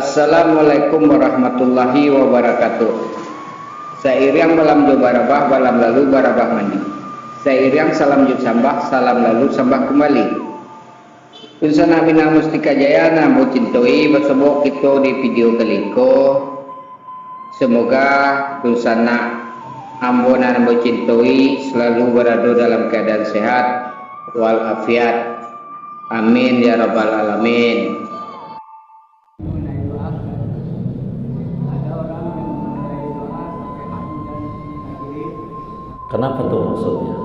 Assalamualaikum warahmatullahi wabarakatuh. Sairiang balam jo barabah, balam lalu barabah mandi. Sairiang salam jut sambah, salam lalu sambah kembali. Unsana bina mustika jaya namo cintoi bersebok kita di video keliko. Semoga unsana ambona namo cintoi selalu berada dalam keadaan sehat walafiat. Amin ya rabbal alamin. Kenapa tuh maksudnya?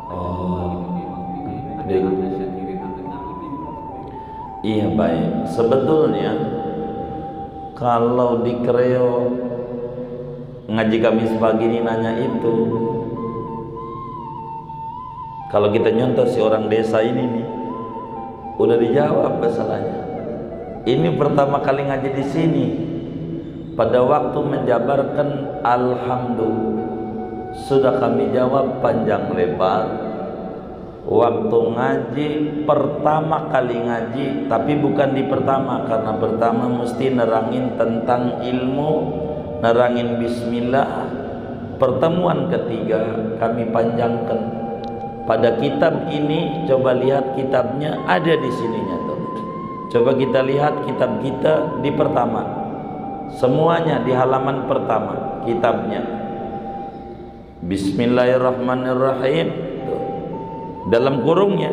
Oh, iya baik. Sebetulnya kalau di Kreo ngaji Kamis pagi ini nanya itu, kalau kita nyontoh si orang desa ini nih, udah dijawab masalahnya. Ini pertama kali ngaji di sini. Pada waktu menjabarkan alhamdulillah sudah kami jawab panjang lebar. Waktu ngaji pertama kali ngaji, tapi bukan di pertama, karena pertama mesti nerangin tentang ilmu, nerangin bismillah. Pertemuan ketiga kami panjangkan pada kitab ini. Coba lihat kitabnya ada di sininya tuh. Coba kita lihat kitab kita di pertama. Semuanya di halaman pertama kitabnya. Bismillahirrahmanirrahim. Tuh. Dalam kurungnya,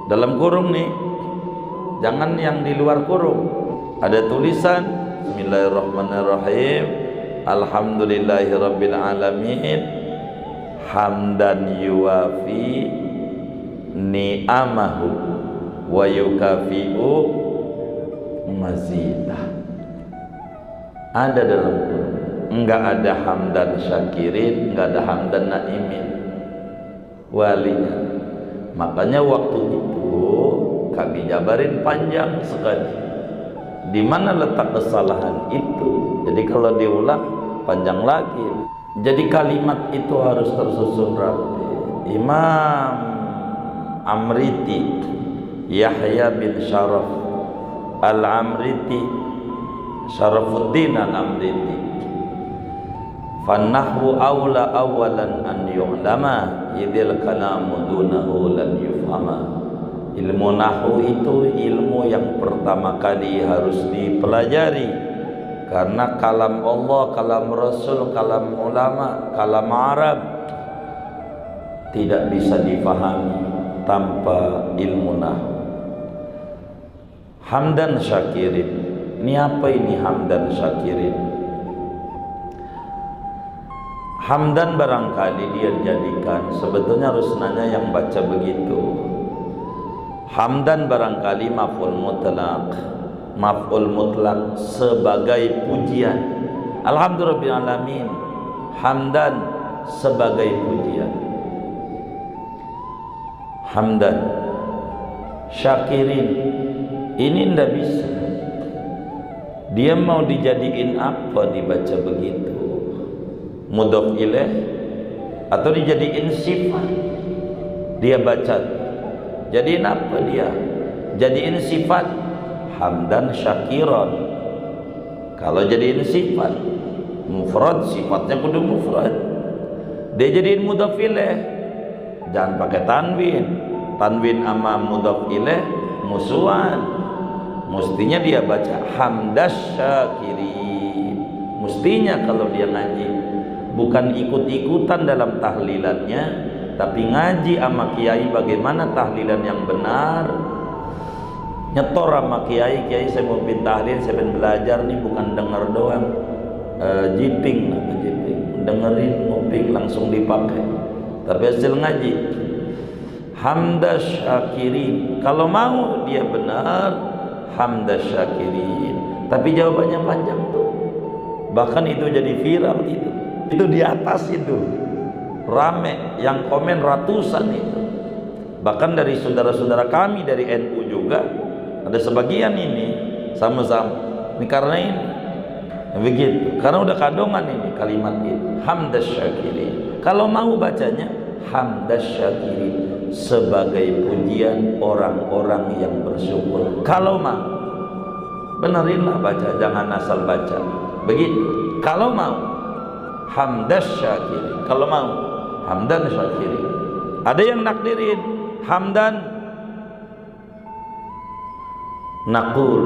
dalam kurung nih, jangan yang di luar kurung. Ada tulisan Bismillahirrahmanirrahim. Alhamdulillahirabbil alamin. Hamdan yuwafi ni'amahu wa yukafi'u mazidah. Ada dalam Quran. Enggak ada hamdan syakirin, enggak ada hamdan naimin walinya. Makanya waktu itu kami jabarin panjang sekali di mana letak kesalahan itu. Jadi kalau diulang panjang lagi. Jadi kalimat itu harus tersusun rapi. Imam Amriti Yahya bin Syaraf Al-Amriti Syarafuddin Al-Amriti, fannahwu awla awalan an yu'lama idil kalamu dunahu lan yufhama. Ilmu nahwu itu ilmu yang pertama kali harus dipelajari, karena kalam Allah, kalam Rasul, kalam ulama, kalam Arab tidak bisa difahami tanpa ilmu nahwu. Hamdan syakirin. Ini apa ini hamdan syakirin? Hamdan barangkali dia jadikan, sebetulnya harus nanya yang baca begitu. Hamdan barangkali maf'ul mutlaq. Maf'ul mutlaq sebagai pujian. Alhamdulillahirabbil alamin. Hamdan sebagai pujian. Hamdan syakirin. Ini ndak bisa. Dia mau dijadiin apa dibaca begitu? Mudhof ilaih atau dijadiin sifat? Dia baca. Jadiin apa dia? Jadiin sifat hamdan syakiron. Kalau jadiin sifat mufrad, sifatnya kudu mufrad. Dia jadiin mudhof ilaih. Jangan pakai tanwin. Tanwin sama mudhof ilaih musuhan. Mestinya dia baca hamdas syakirin. Mestinya kalau dia ngaji bukan ikut-ikutan dalam tahlilannya, tapi ngaji sama kiai bagaimana tahlilan yang benar. Nyetor sama kiai, kiai saya mau bin tahlil, saya pengen belajar nih, bukan denger doang. Jiping apa jiping, dengerin, nguping langsung dipakai. Tapi hasil ngaji hamdas syakirin. Kalau mau dia benar hamdas syakirin, tapi jawabannya panjang tuh. Bahkan itu jadi viral itu. Itu di atas itu rame yang komen ratusan itu. Bahkan dari saudara-saudara kami dari NU juga ada sebagian ini sama-sama. Ini karena ini begitu, karena udah kadongan ini kalimat ini hamdas syakirin. Kalau mau bacanya hamdas syakirin sebagai pujian orang-orang yang bersyukur. Kalau mau benerinlah baca, jangan asal baca. Begitu. Kalau mau hamdas syakirin, kalau mau hamdan syakirin. Ada yang nakdirin hamdan naqul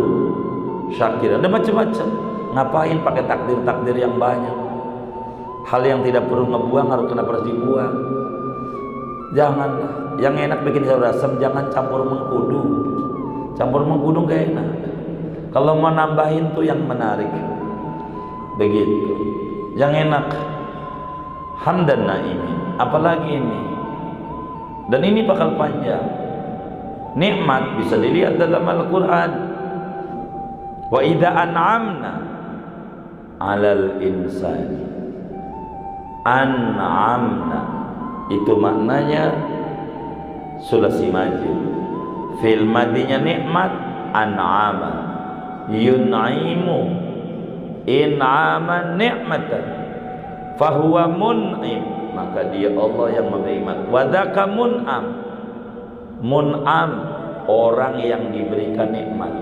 syakir, ada macam-macam. Ngapain pakai takdir-takdir yang banyak? Hal yang tidak perlu ngebuang kenapa harus dibuang? Janganlah. Yang enak bikin sayur asam, jangan campur mengkudu. Campur mengkudu gak enak. Kalau mau nambahin tuh yang menarik. Begitu. Yang enak hamdan naimin. Apalagi ini. Dan ini bakal panjang. Nikmat bisa dilihat dalam Al-Quran. Wa idza an'amna 'alal insani, an'amna itu maknanya sulasi majid. Fil madinya nikmat, an'ama yun'imu in'aman ni'matan fahuwa mun'im, maka dia Allah yang memberi nikmat. Wadaka mun'am, mun'am orang yang diberikan nikmat.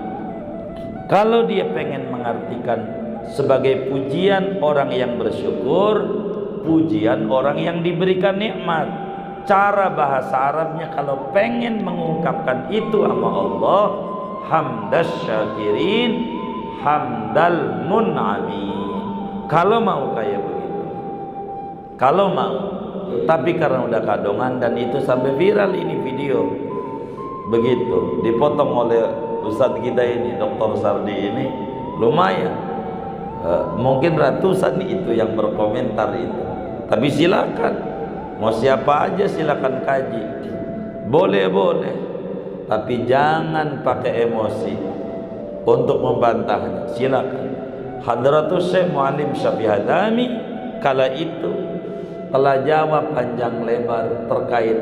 Kalau dia pengen mengartikan sebagai pujian orang yang bersyukur, pujian orang yang diberikan nikmat. Cara bahasa Arabnya kalau pengen mengungkapkan itu sama Allah, hamdas syakirin, hamdal mun'amin. Kalau mau kayak begitu, kalau mau. Tapi karena udah kadongan dan itu sampai viral ini video, begitu dipotong oleh Ustadz kita ini, Dr. Sardi ini, lumayan. Mungkin ratusan itu yang berkomentar itu. Tapi silakan, mau siapa aja silakan kaji. Boleh, tapi jangan pakai emosi untuk membantahnya. Silakan. Hadratus Syekh Muallim Syafi'i Hadami kala itu telah jawab panjang lebar terkait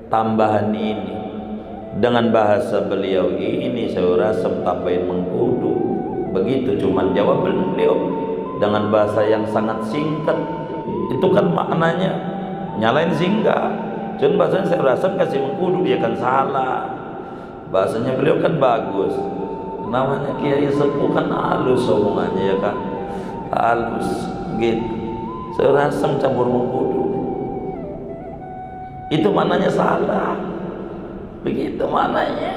tambahan ini dengan bahasa beliau ini. Saya rasa tambahin mengkudu, begitu cuman jawab beliau dengan bahasa yang sangat singkat. Itu kan maknanya nyalain singgah, cuman bahasanya saya rasa kasih mengkudu dia kan salah. Bahasanya beliau kan bagus, namanya kiai sepuh kan halus omongannya ya kan, halus gitu. Saya rasa campur mengkudu itu maknanya salah, begitu maknanya.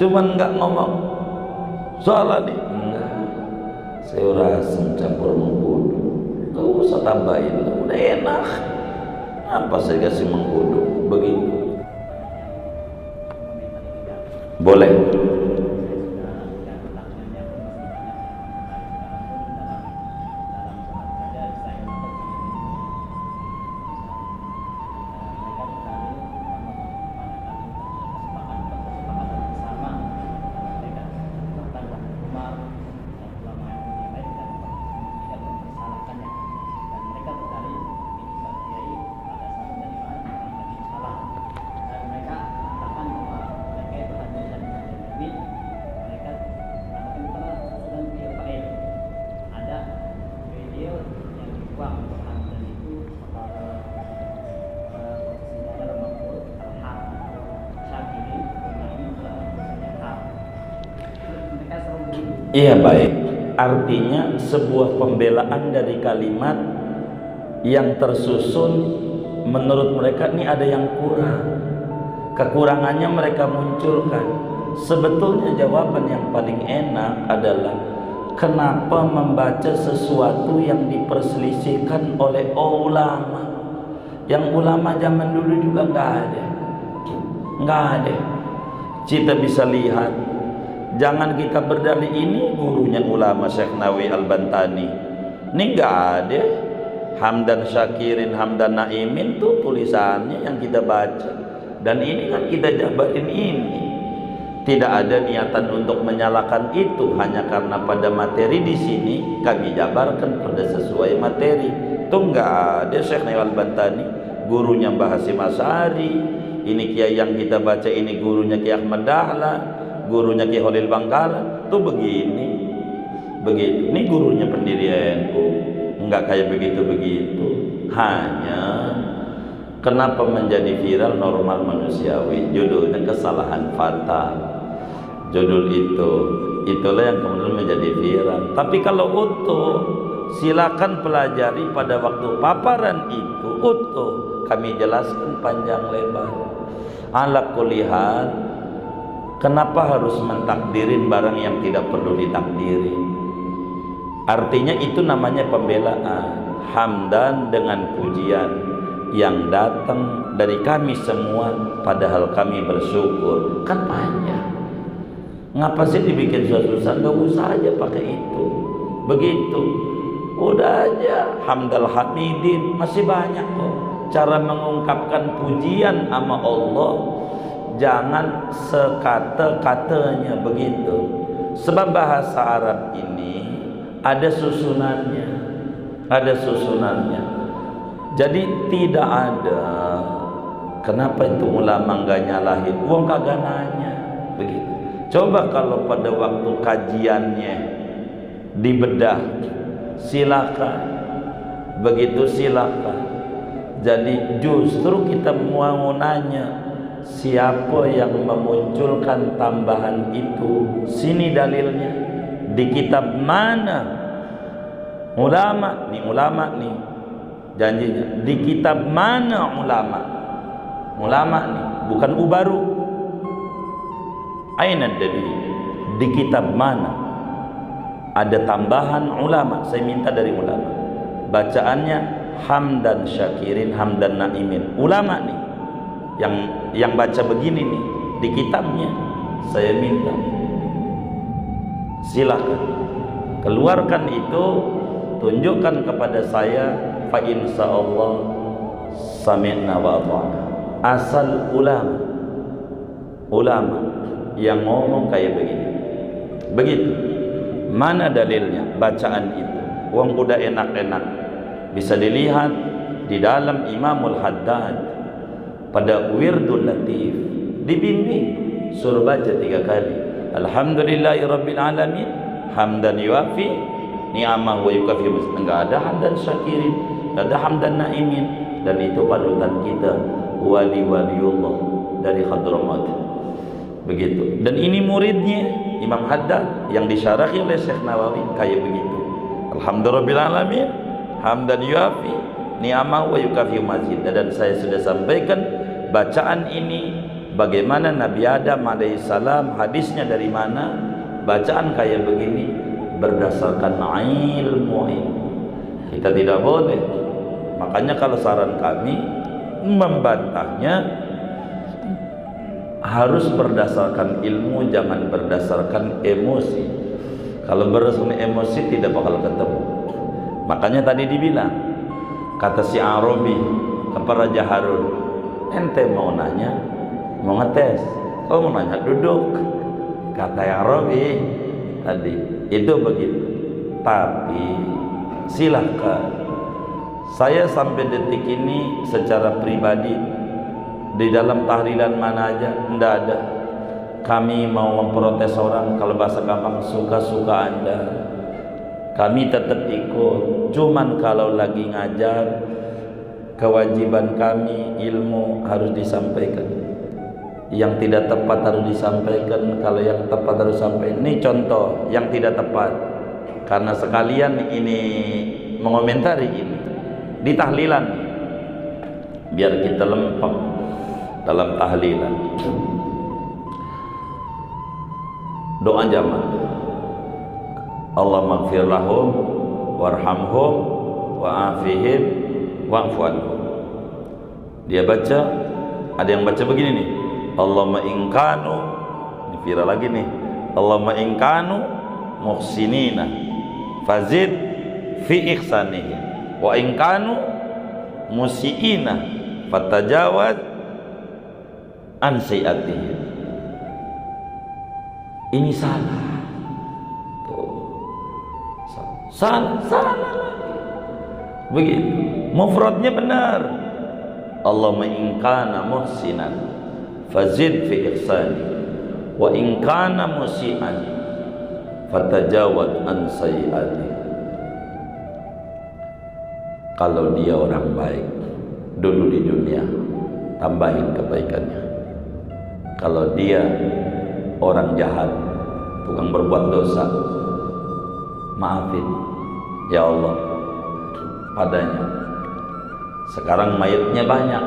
Cuman nggak ngomong salah nih, enggak. Saya rasa campur mengkudu, gak usah tambahin, udah enak. Apa saya kasih mengkudu, begitu. Boleh. Iya baik, artinya sebuah pembelaan dari kalimat yang tersusun menurut mereka ini ada yang kurang. Kekurangannya mereka munculkan. Sebetulnya jawaban yang paling enak adalah kenapa membaca sesuatu yang diperselisihkan oleh ulama. Yang ulama zaman dulu juga nggak ada. Kita bisa lihat. Jangan kita berdalih ini gurunya ulama Syekh Nawawi Al-Bantani. Ini enggak ada. Hamdan syakirin, hamdan naimin tuh tulisannya yang kita baca. Dan ini kan kita jabarin ini. Tidak ada niatan untuk menyalahkan itu, hanya karena pada materi di sini kami jabarkan pada sesuai materi. Itu enggak ada. Syekh Nawawi Al-Bantani gurunya Mbah Hasyim Asy'ari. Ini kiai yang kita baca ini gurunya Kiai Ahmad Dahlan, gurunya Ki Holil Bangkalan tuh begini, begitu. Ini gurunya pendiri NU, enggak kayak begitu. Hanya kenapa menjadi viral normal manusiawi, judulnya kesalahan fatal. judul itu, itulah yang kemudian menjadi viral. Tapi kalau utuh, silakan pelajari pada waktu paparan itu utuh, kami jelaskan panjang lebar. Ala kulihat, kenapa harus mentakdirin barang yang tidak perlu ditakdirin? Artinya itu namanya pembelaan. Hamdan dengan pujian yang datang dari kami semua, padahal kami bersyukur. Kan panjang. Ngapa sih dibikin susah-susah? Gak usah aja pakai itu. Begitu. Udah aja hamdal hamidin, masih banyak kok cara mengungkapkan pujian sama Allah. Jangan sekata-katanya begitu. Sebab bahasa Arab ini ada susunannya. Ada susunannya. Jadi tidak ada kenapa itu ulama nggak nyalahin, wong kagak nanya begitu. Coba kalau pada waktu kajiannya dibedah, silakan begitu, silakan. Jadi justru kita mau nanya, siapa yang memunculkan tambahan itu? Sini dalilnya, di kitab mana? Ulama nih janjinya, di kitab mana ulama nih, bukan ubaru. Aina dalil? Di kitab mana ada tambahan ulama? Saya minta dari ulama. Bacaannya hamdan syakirin, hamdan naimin. Ulama nih yang baca begini nih di kitabnya, saya minta. Silakan keluarkan itu, tunjukkan kepada saya, fa insyaallah sami'na wa ata'na. Asal ulama yang ngomong kayak begini. Begitu. Mana dalilnya? Bacaan itu. Wong udah enak-enak. Bisa dilihat di dalam Imamul Haddad pada Wirdul Latif, dibimbing suruh baca 3 kali. Alhamdulillahirabbil alamin, hamdan yuafi ni'amah wa yukafi. Enggak ada hamdan syakirin, enggak ada hamdan naimin. Dan itu panutan kita, wali-waliullah dari Hadramaut. Begitu. Dan ini muridnya Imam Haddad yang disyarahi oleh Syekh Nawawi kayak begitu. Alhamdulillahirabbil alamin, hamdan yuafi ni'amah wa yukafi mazid. Dan saya sudah sampaikan bacaan ini bagaimana Nabi Adam alaihissalam, hadisnya dari mana. Bacaan kayak begini berdasarkan ilmu. Kita tidak boleh. Makanya kalau saran kami membantahnya harus berdasarkan ilmu, jangan berdasarkan emosi. Kalau berdasarkan emosi tidak bakal ketemu. Makanya tadi dibilang, kata si Arabi kepada Raja Harun, ente mau nanya, mau ngetes, mau nanya duduk. Kata yang Arabi tadi itu begitu. Tapi silahkan, saya sampai detik ini secara pribadi di dalam tahlilan mana aja tidak ada kami mau memprotes orang. Kalau bahasa gampang, suka-suka Anda, kami tetap ikut. Cuman kalau lagi ngajar, kewajiban kami ilmu harus disampaikan. Yang tidak tepat harus disampaikan, kalau yang tepat harus sampaikan. Ini contoh yang tidak tepat, karena sekalian ini mengomentari ini di tahlilan biar kita lempeng dalam tahlilan. Doa jamaah, Allahumma ighfir lahum warhamhum wa'afihim wa'fu anhum. Dia baca, ada yang baca begini nih, Allahumma inkanu, ini viral lagi nih, Allahumma inkanu muhsinina fazid fi ihsanihim wa inkanu musiina fatajawaz an sayiatihim. Ini salah. Tuh. Salah lagi. Begitu. Mufradnya benar. Allahumma in kana muhsinan fazid fi ihsani wa in kana musian fatajawaz an sayiati. Kalau dia orang baik dulu di dunia, tambahin kebaikannya. Kalau dia orang jahat, tukang berbuat dosa, maafin ya Allah padanya. Sekarang mayatnya banyak,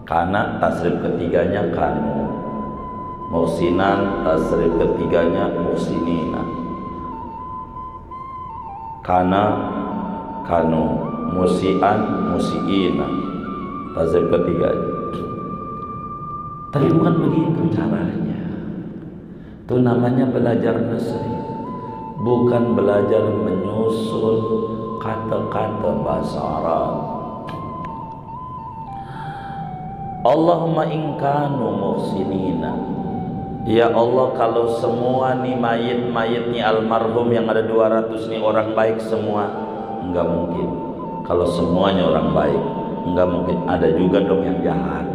karena tasrif ketiganya kanu, muhsinan tasrif ketiganya muhsinina, kana kanu, musian musiina tasrif ketiganya. Tapi bukan begitu caranya. Itu namanya belajar nasri, bukan belajar menyusul kata-kata bahasa Arab. Allahumma in kanu muhsinina, ya Allah kalau semua nih mayit-mayitnya almarhum yang ada 200 nih orang baik semua, enggak mungkin. Kalau semuanya orang baik, enggak mungkin. Ada juga dong yang jahat.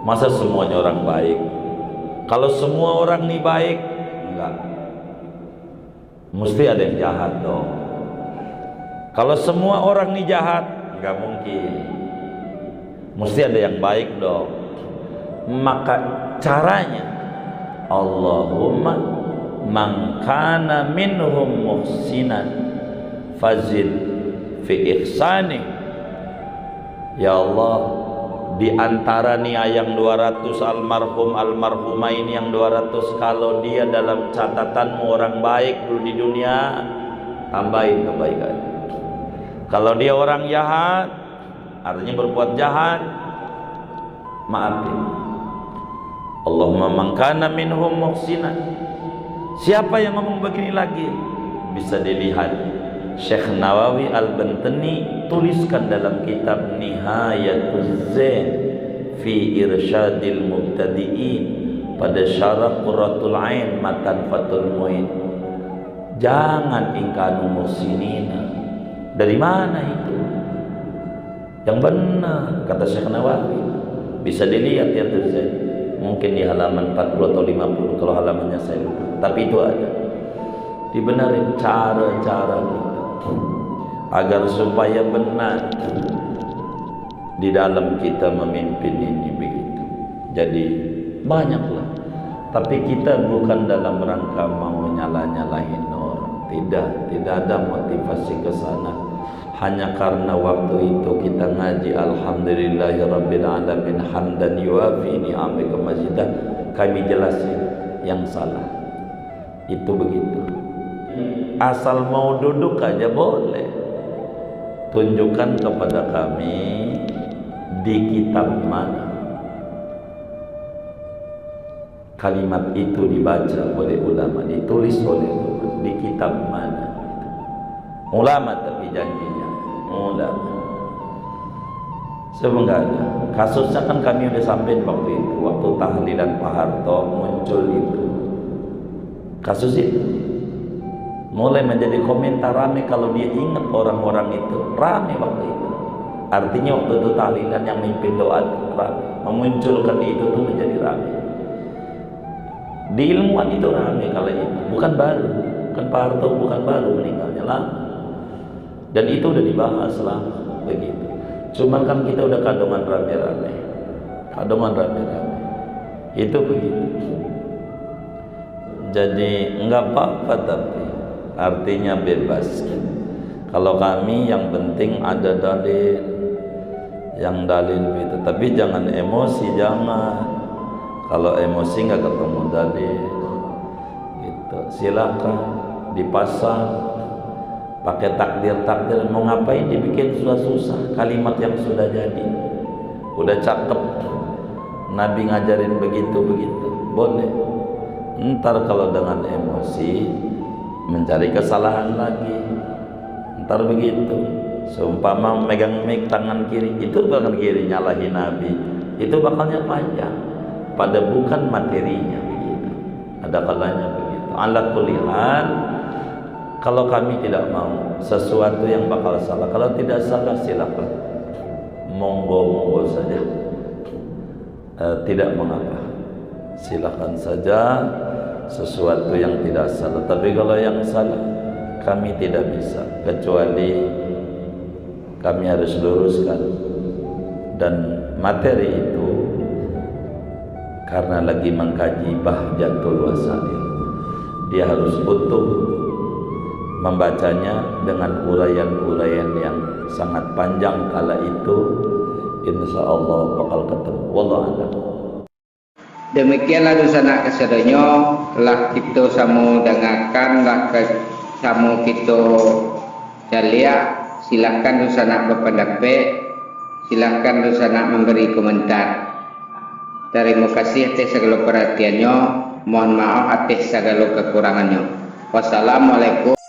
Masa semuanya orang baik? Kalau semua orang nih baik, enggak. Mesti ada yang jahat dong. Kalau semua orang nih jahat, enggak mungkin. Mesti ada yang baik dong. Maka caranya, Allahumma man kana minhum muhsinan fazid fi ihsani. Ya Allah, di antara nih yang 200 almarhum almarhumah ini yang 200, kalau dia dalam catatanmu orang baik dulu di dunia, tambahin kebaikan. Kalau dia orang jahat, artinya berbuat jahat, maafin. Allahumma man kana minhum muhsinan. Siapa yang ngomong begini lagi? Bisa dilihat Syekh Nawawi Al-Bantani tuliskan dalam kitab Nihayatuz Zain fi Irsyadil Mubtadi'in pada syarah Qurratul Ain matan Fathul Mu'in. Jangan ingkanu muhsinina. Dari mana itu? Yang benar kata Syekh Nawawi. Bisa dilihat ya Zain. Mungkin di halaman 40 atau 50 kalau halamannya saya lupa. Tapi itu ada. Dibenarin cara-cara kita agar supaya benar di dalam kita memimpin ini begitu. Jadi banyaklah. Tapi kita bukan dalam rangka mau nyala-nyalahin orang. Tidak ada motivasi ke sana. Hanya karena waktu itu kita ngaji alhamdulillahirabbil alamin hamdan yuafi ni'amika mazidah, kami jelasin yang salah. Itu begitu. Asal mau duduk aja boleh. Tunjukkan kepada kami di kitab mana kalimat itu dibaca oleh ulama, ditulis oleh ulama, di kitab mana. Ulama tapi janjinya ulama. Semoga ada. Kasusnya kan kami udah sampai waktu itu, waktu tahlilan Pak Harto muncul itu kasus itu, mulai menjadi komentar rame. Kalau dia ingat orang-orang itu rame waktu itu, artinya waktu itu tahlilan yang mimpin doa rame, memunculkan itu tuh menjadi rame. Di ilmuwan itu rame kalau itu, bukan baru, kan Pak Harto bukan baru meninggalnya, lama. Dan itu udah dibahas lama begitu. Cuman kan kita udah kadongan rame-rame, itu begitu. Jadi enggak apa-apa, tapi artinya bebas. Kalau kami yang penting ada dalil, yang dalil itu. Tapi jangan emosi, jangan. Kalau emosi nggak ketemu dalil, itu silakan dipasang. Pakai takdir mau ngapain dibikin susah-susah, kalimat yang sudah jadi udah cakep, Nabi ngajarin begitu boleh. Ntar kalau dengan emosi mencari kesalahan lagi, ntar begitu. Seumpama megang mic tangan kiri, itu tangan kiri nyalahin Nabi, itu bakalnya panjang, pada bukan materinya begitu. Ada kalanya begitu. Ala kulli hal, kalau kami tidak mau sesuatu yang bakal salah, kalau tidak salah silakan, monggo saja, tidak mengapa, silakan saja sesuatu yang tidak salah. Tapi kalau yang salah kami tidak bisa, kecuali kami harus luruskan. Dan materi itu karena lagi mengkaji Bahjatul Wasail. Dia harus utuh membacanya dengan uraian-uraian yang sangat panjang. Kala itu insya Allah bakal ketemu. Wallahu a'lam. Demikianlah dosana kesedonyo lah kita samu dengarkan lah samu kita jalia. Silahkan dosana berpendapat, silahkan dosana memberi komentar. Terima kasih atas segala perhatiannya. Mohon maaf atas segala kekurangannya. Wassalamualaikum.